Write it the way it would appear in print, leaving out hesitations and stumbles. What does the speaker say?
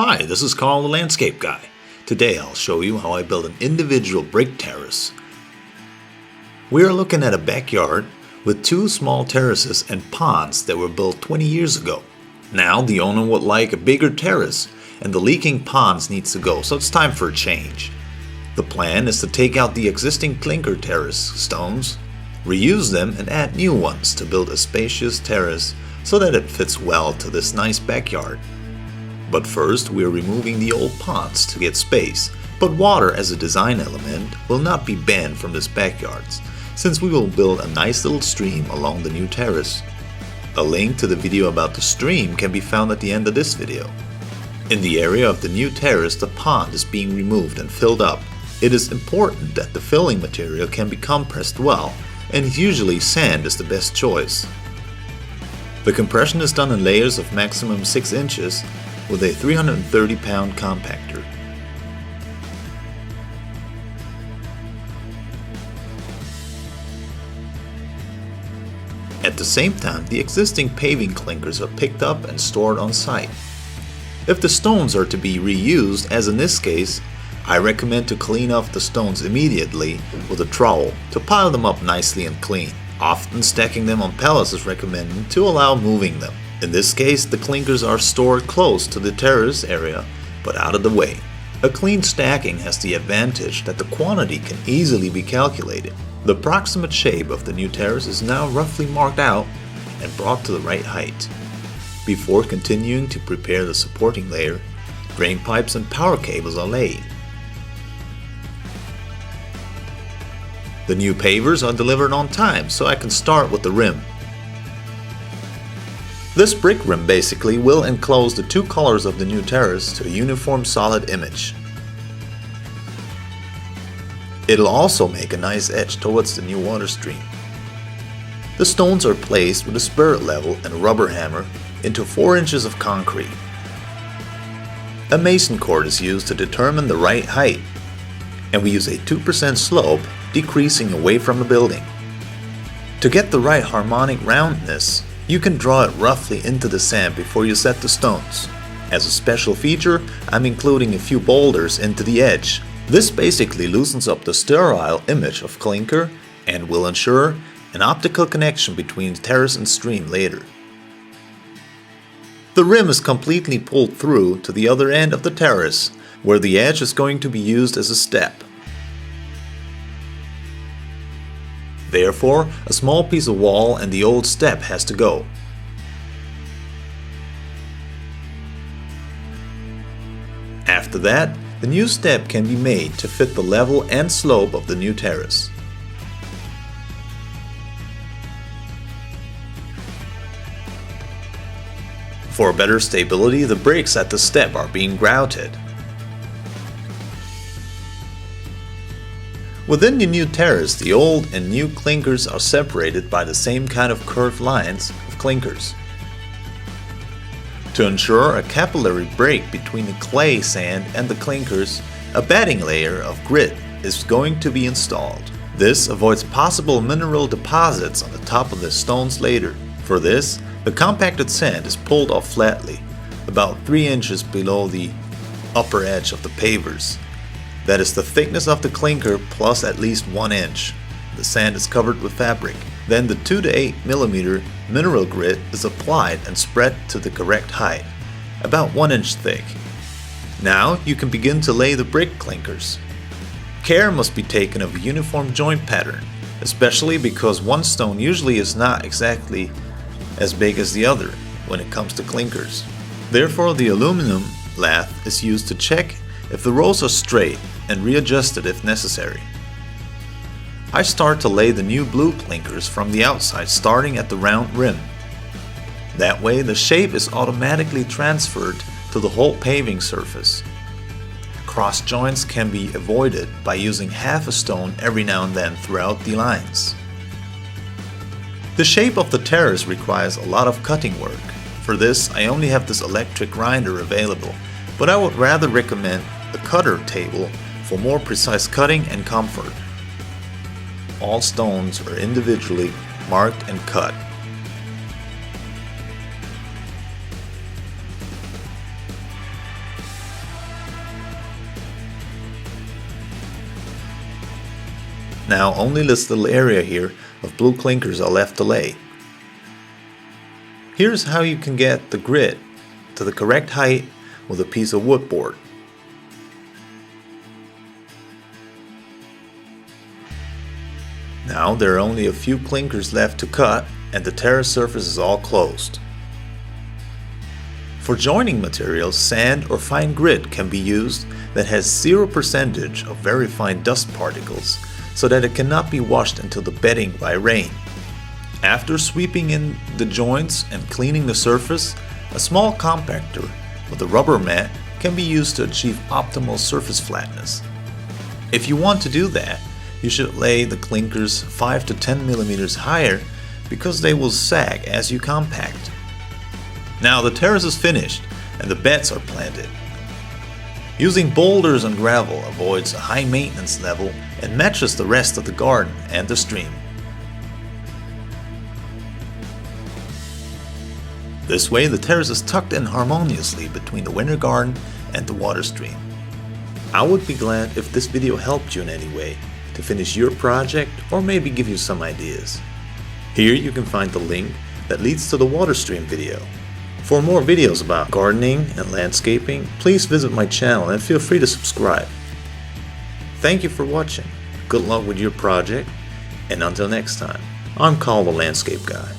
Hi, this is Carl the Landscape Guy. Today I'll show you how I build an individual brick terrace. We are looking at a backyard with two small terraces and ponds that were built 20 years ago. Now the owner would like a bigger terrace and the leaking ponds needs to go, so it's time for a change. The plan is to take out the existing clinker terrace stones, reuse them and add new ones to build a spacious terrace so that it fits well to this nice backyard. But first we are removing the old ponds to get space, but water as a design element will not be banned from this backyard, since we will build a nice little stream along the new terrace. A link to the video about the stream can be found at the end of this video. In the area of the new terrace, the pond is being removed and filled up. It is important that the filling material can be compressed well, and usually sand is the best choice. The compression is done in layers of maximum 6 inches with a 330-pound compactor. At the same time, the existing paving clinkers are picked up and stored on site. If the stones are to be reused, as in this case, I recommend to clean off the stones immediately with a trowel to pile them up nicely and clean. Often stacking them on pallets is recommended to allow moving them. In this case, the clinkers are stored close to the terrace area, but out of the way. A clean stacking has the advantage that the quantity can easily be calculated. The approximate shape of the new terrace is now roughly marked out and brought to the right height. Before continuing to prepare the supporting layer, drain pipes and power cables are laid. The new pavers are delivered on time, so I can start with the rim. This brick rim basically will enclose the two colors of the new terrace to a uniform solid image. It'll also make a nice edge towards the new water stream. The stones are placed with a spirit level and a rubber hammer into 4 inches of concrete. A mason cord is used to determine the right height, and we use a 2% slope decreasing away from the building. To get the right harmonic roundness, you can draw it roughly into the sand before you set the stones. As a special feature, I'm including a few boulders into the edge. This basically loosens up the sterile image of clinker and will ensure an optical connection between terrace and stream later. The rim is completely pulled through to the other end of the terrace, where the edge is going to be used as a step. Therefore, a small piece of wall and the old step has to go. After that, the new step can be made to fit the level and slope of the new terrace. For better stability, the bricks at the step are being grouted. Within the new terrace, the old and new clinkers are separated by the same kind of curved lines of clinkers. To ensure a capillary break between the clay sand and the clinkers, a bedding layer of grit is going to be installed. This avoids possible mineral deposits on the top of the stones later. For this, the compacted sand is pulled off flatly, about 3 inches below the upper edge of the pavers. That is the thickness of the clinker plus at least 1 inch. The sand is covered with fabric. Then the 2 to 8 mm mineral grit is applied and spread to the correct height, about 1 inch thick. Now you can begin to lay the brick clinkers. Care must be taken of a uniform joint pattern, especially because one stone usually is not exactly as big as the other when it comes to clinkers. Therefore, the aluminum lath is used to check if the rows are straight and readjusted if necessary. I start to lay the new blue clinkers from the outside, starting at the round rim. That way the shape is automatically transferred to the whole paving surface. Cross joints can be avoided by using half a stone every now and then throughout the lines. The shape of the terrace requires a lot of cutting work. For this, I only have this electric grinder available, but I would rather recommend a cutter table for more precise cutting and comfort. All stones are individually marked and cut. Now only this little area here of blue clinkers are left to lay. Here's how you can get the grid to the correct height with a piece of wood board. Now there are only a few clinkers left to cut and the terrace surface is all closed. For joining materials, sand or fine grit can be used that has 0% of very fine dust particles so that it cannot be washed into the bedding by rain. After sweeping in the joints and cleaning the surface, a small compactor with a rubber mat can be used to achieve optimal surface flatness. If you want to do that, you should lay the clinkers 5 to 10 millimeters higher because they will sag as you compact. Now the terrace is finished and the beds are planted. Using boulders and gravel avoids a high maintenance level and matches the rest of the garden and the stream. This way the terrace is tucked in harmoniously between the winter garden and the water stream. I would be glad if this video helped you in any way to finish your project or maybe give you some ideas. Here you can find the link that leads to the water stream video. For more videos about gardening and landscaping, please visit my channel and feel free to subscribe. Thank you for watching, good luck with your project, and until next time, I'm Carl the Landscape Guy.